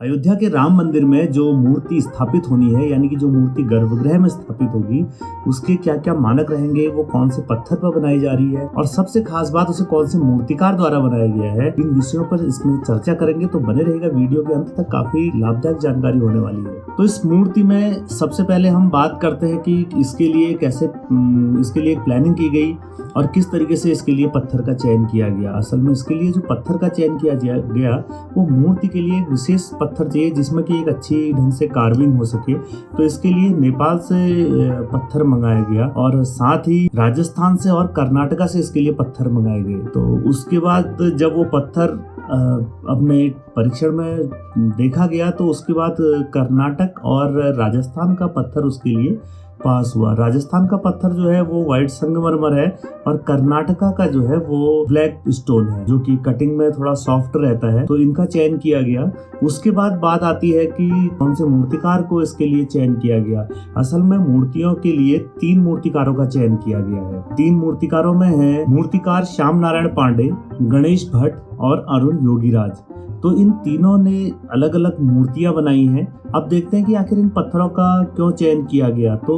अयोध्या के राम मंदिर में जो मूर्ति स्थापित होनी है, यानी कि जो मूर्ति गर्भगृह में स्थापित होगी, उसके क्या क्या मानक रहेंगे, वो कौन से पत्थर पर बनाई जा रही है और सबसे खास बात उसे कौन से मूर्तिकार द्वारा बनाया गया है, इन विषयों पर इसमें चर्चा करेंगे। तो बने रहेगा वीडियो के अंत तक, काफी लाभदायक जानकारी होने वाली है। तो इस मूर्ति में सबसे पहले हम बात करते हैं कि इसके लिए कैसे इसके लिए प्लानिंग की गई और किस तरीके से इसके लिए पत्थर का चयन किया गया। असल में इसके लिए जो पत्थर का चयन किया गया वो मूर्ति के लिए एक विशेष पत्थर चाहिए जिसमें कि एक अच्छी ढंग से कार्विंग हो सके। तो इसके लिए नेपाल से पत्थर मंगाया गया और साथ ही राजस्थान से और कर्नाटका से इसके लिए पत्थर मंगाए गए। तो उसके बाद जब वो पत्थर अपने परीक्षण में देखा गया तो उसके बाद कर्नाटक और राजस्थान का पत्थर उसके लिए पास हुआ। राजस्थान का पत्थर जो है वो व्हाइट संगमरमर है और कर्नाटका का जो है वो ब्लैक स्टोन है, जो कि कटिंग में थोड़ा सॉफ्ट रहता है। तो इनका चयन किया गया। उसके बाद बात आती है कि कौन से मूर्तिकार को इसके लिए चयन किया गया। असल में मूर्तियों के लिए 3 मूर्तिकारों का चयन किया गया है। 3 मूर्तिकारों में है मूर्तिकार श्याम नारायण पांडे, गणेश भट्ट और अरुण योगीराज। तो इन तीनों ने अलग अलग मूर्तियां बनाई हैं। अब देखते हैं कि आखिर इन पत्थरों का क्यों चयन किया गया। तो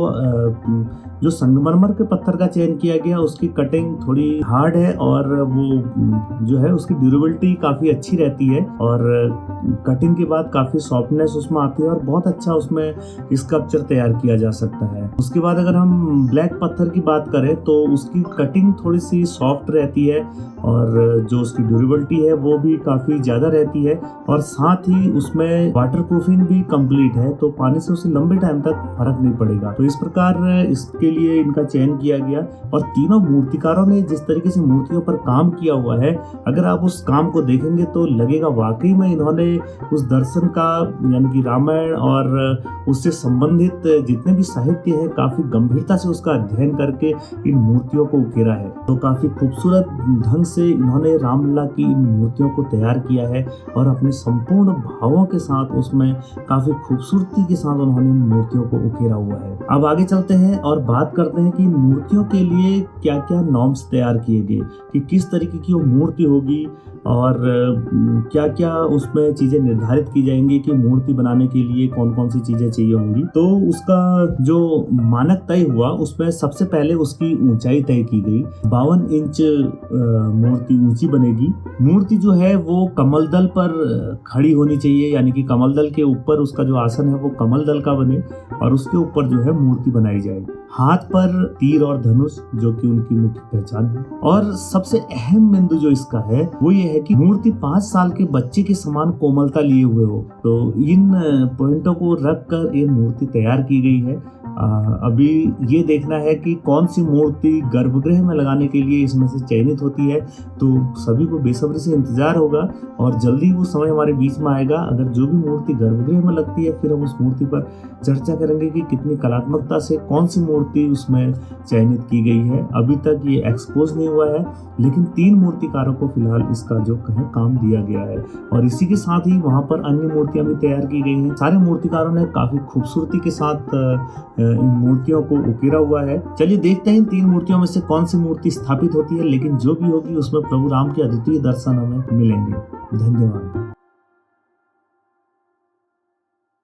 जो संगमरमर के पत्थर का चयन किया गया उसकी कटिंग थोड़ी हार्ड है और वो जो है उसकी ड्यूरेबिलिटी काफ़ी अच्छी रहती है और कटिंग के बाद काफ़ी सॉफ्टनेस उसमें आती है और बहुत अच्छा उसमें स्कल्पचर तैयार किया जा सकता है। उसके बाद अगर हम ब्लैक पत्थर की बात करें तो उसकी कटिंग थोड़ी सी सॉफ्ट रहती है और जो उसकी ड्यूरेबिलिटी है वो भी काफ़ी ज़्यादा रहती है और साथ ही उसमें वाटर प्रूफिंग भी कंप्लीट है, तो पानी से उसे लंबे टाइम तक फर्क नहीं पड़ेगा। तो इस प्रकार इसके लिए इनका चयन किया गया और तीनों मूर्तिकारों ने जिस तरीके से मूर्तियों पर काम किया हुआ है, अगर आप उस काम को देखेंगे तो लगेगा वाकई में इन्होंने उस दर्शन का यानी कि रामायण और उससे संबंधित जितने भी साहित्य है काफी गंभीरता से उसका अध्ययन करके इन मूर्तियों को उकेरा है। तो काफी खूबसूरत ढंग से इन्होंने रामलला की इन मूर्तियों को तैयार किया है और अपने संपूर्ण भावों के साथ उसमें काफी खूबसूरती के साथ उन्होंने इन मूर्तियों को उकेरा हुआ है। अब आगे चलते हैं और बात करते हैं कि मूर्तियों के लिए क्या क्या नॉर्म्स तैयार किए गए, कि किस तरीके की वो मूर्ति होगी और क्या क्या उसमें चीजें निर्धारित की जाएंगी कि मूर्ति बनाने के लिए कौन कौन सी चीजें चाहिए होंगी। तो उसका जो मानक तय हुआ उसमें सबसे पहले उसकी ऊंचाई तय की गई। 52 इंच मूर्ति ऊंची बनेगी। मूर्ति जो है वो कमल दल पर खड़ी होनी चाहिए, यानी कि कमल दल के ऊपर उसका जो आसन है वो कमल दल का बने और उसके ऊपर जो है मूर्ति बनाई जाए। हाथ पर तीर और धनुष जो कि उनकी मुख्य पहचान है। और सबसे अहम बिंदु जो इसका है वो ये है कि मूर्ति 5 साल के बच्चे के समान कोमलता लिए हुए हो। तो इन पॉइंटों को रख कर ये मूर्ति तैयार की गई है। अभी ये देखना है कि कौन सी मूर्ति गर्भगृह में लगाने के लिए इसमें से चयनित होती है। तो सभी को बेसब्री से इंतजार होगा और जल्दी वो समय हमारे बीच में आएगा। अगर जो भी मूर्ति गर्भगृह में लगती है फिर हम उस मूर्ति पर चर्चा करेंगे कि कितनी कलात्मकता से कौन सी मूर्ति उसमें चयनित की गई है। अभी तक ये एक्सपोज नहीं हुआ है, लेकिन 3 मूर्तिकारों को फिलहाल इसका जो है काम दिया गया है और इसी के साथ ही वहां पर अन्य मूर्तियां भी तैयार की गई हैं। सारे मूर्तिकारों ने काफी खूबसूरती के साथ इन मूर्तियों को उकेरा हुआ है। चलिए देखते हैं इन 3 मूर्तियों में से कौन सी मूर्ति स्थापित होती है, लेकिन जो भी होगी उसमें प्रभु राम के अद्वितीय दर्शन हमें मिलेंगे। धन्यवाद।